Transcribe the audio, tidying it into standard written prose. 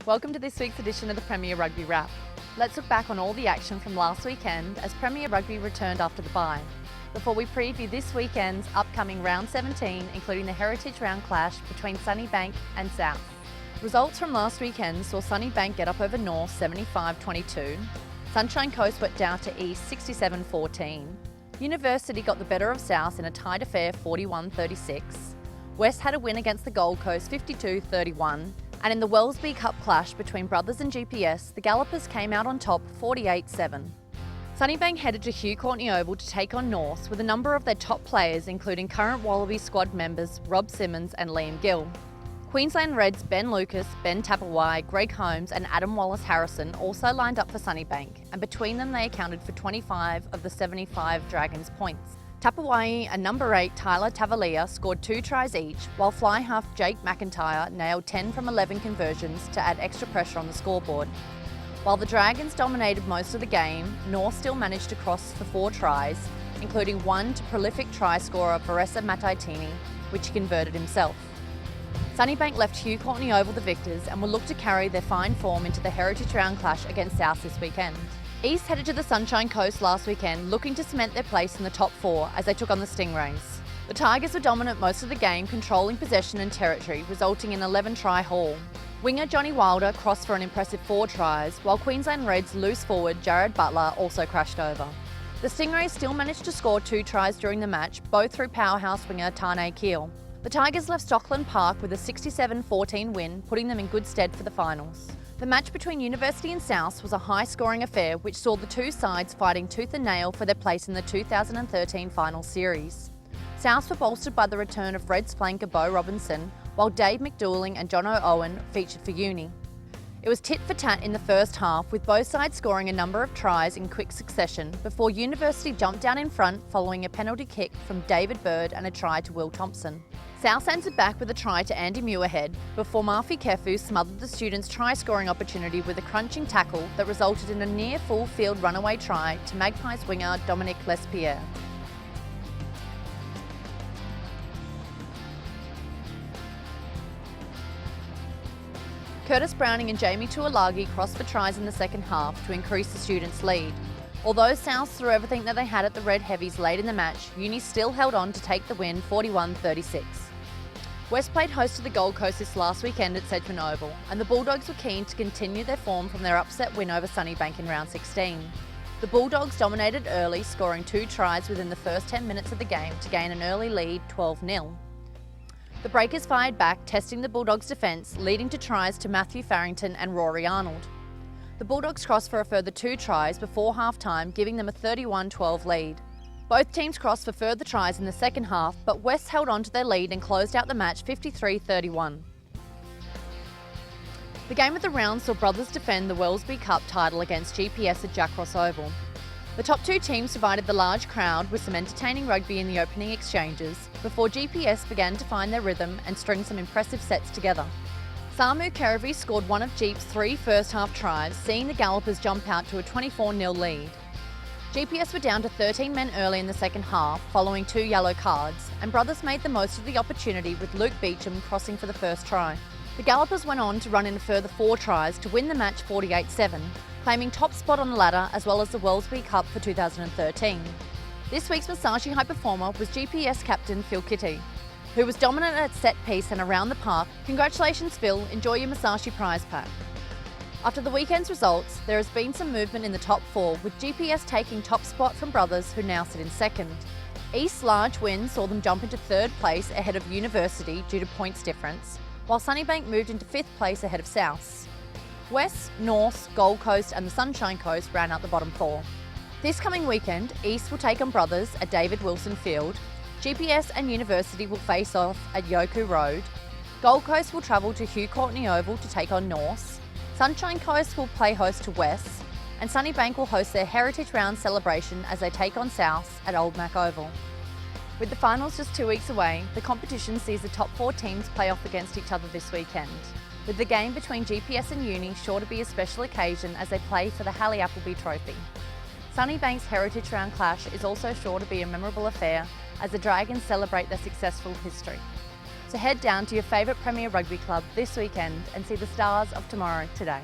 Welcome to this week's edition of the Premier Rugby Wrap. Let's look back on all the action from last weekend as Premier Rugby returned after the bye, before we preview this weekend's upcoming Round 17, including the Heritage Round clash between Sunnybank and South. Results from last weekend saw Sunnybank get up over North 75-22, Sunshine Coast went down to East 67-14, University got the better of South in a tight affair 41-36, West had a win against the Gold Coast 52-31, and in the Wellesby Cup clash between Brothers and GPS, the Gallopers came out on top 48-7. Sunnybank headed to Hugh Courtney Oval to take on North with a number of their top players, including current Wallaby squad members Rob Simmons and Liam Gill. Queensland Reds Ben Lucas, Ben Tapawai, Greg Holmes and Adam Wallace-Harrison also lined up for Sunnybank, and between them they accounted for 25 of the 75 Dragons points. Tapawai and number 8 Tyler Tavalia scored 2 tries each, while fly half Jake McIntyre nailed 10 from 11 conversions to add extra pressure on the scoreboard. While the Dragons dominated most of the game, North still managed to cross for 4 tries, including one to prolific try scorer Varesa Mataitini, which he converted himself. Sunnybank left Hugh Courtney Oval the victors and will look to carry their fine form into the Heritage Round clash against South this weekend. East headed to the Sunshine Coast last weekend looking to cement their place in the top 4 as they took on the Stingrays. The Tigers were dominant most of the game, controlling possession and territory, resulting in an 11-try haul. Winger Johnny Wilder crossed for an impressive 4 tries, while Queensland Reds loose forward Jared Butler also crashed over. The Stingrays still managed to score 2 tries during the match, both through powerhouse winger Tane Keel. The Tigers left Stockland Park with a 67-14 win, putting them in good stead for the finals. The match between University and South was a high-scoring affair which saw the two sides fighting tooth and nail for their place in the 2013 final series. South were bolstered by the return of Reds flanker Beau Robinson, while Dave McDougalling and Jono Owen featured for Uni. It was tit for tat in the first half, with both sides scoring a number of tries in quick succession before University jumped down in front following a penalty kick from David Bird and a try to Will Thompson. South answered back with a try to Andy Muirhead before Mafi Kefu smothered the students' try-scoring opportunity with a crunching tackle that resulted in a near full-field runaway try to Magpies winger Dominic Lespierre. Curtis Browning and Jamie Tuolagi crossed for tries in the second half to increase the students' lead. Although South threw everything that they had at the Red Heavies late in the match, Uni still held on to take the win 41-36. West played host to the Gold Coast this last weekend at Sedgman Oval, and the Bulldogs were keen to continue their form from their upset win over Sunnybank in round 16. The Bulldogs dominated early, scoring 2 tries within the first 10 minutes of the game to gain an early lead 12-0. The Breakers fired back, testing the Bulldogs' defence, leading to tries to Matthew Farrington and Rory Arnold. The Bulldogs crossed for a further 2 tries before half-time, giving them a 31-12 lead. Both teams crossed for further tries in the second half, but West held on to their lead and closed out the match 53-31. The game of the round saw Brothers defend the Wellesby Cup title against GPS at Jack Ross Oval. The top 2 teams provided the large crowd with some entertaining rugby in the opening exchanges before GPS began to find their rhythm and string some impressive sets together. Samu Karavi scored one of Jeep's 3 first-half tries, seeing the Gallopers jump out to a 24-0 lead. GPS were down to 13 men early in the second half, following 2 yellow cards, and Brothers made the most of the opportunity with Luke Beecham crossing for the first try. The Gallopers went on to run in a further 4 tries to win the match 48-7, claiming top spot on the ladder as well as the Wellesby Cup for 2013. This week's Musashi high performer was GPS captain Phil Kitty, who was dominant at set piece and around the park. Congratulations Phil, enjoy your Musashi prize pack. After the weekend's results, there has been some movement in the top 4, with GPS taking top spot from Brothers, who now sit in second. East's large win saw them jump into 3rd place ahead of University due to points difference, while Sunnybank moved into 5th place ahead of South. West, North, Gold Coast and the Sunshine Coast ran out the bottom 4. This coming weekend, East will take on Brothers at David Wilson Field, GPS and University will face off at Yoku Road, Gold Coast will travel to Hugh Courtney Oval to take on North, Sunshine Coast will play host to West, and Sunnybank will host their Heritage Round celebration as they take on South at Old Mac Oval. With the finals just 2 weeks away, the competition sees the top 4 teams play off against each other this weekend, with the game between GPS and Uni sure to be a special occasion as they play for the Hallie Appleby Trophy. Sunnybank's Heritage Round clash is also sure to be a memorable affair as the Dragons celebrate their successful history. So head down to your favourite Premier Rugby club this weekend and see the stars of tomorrow today.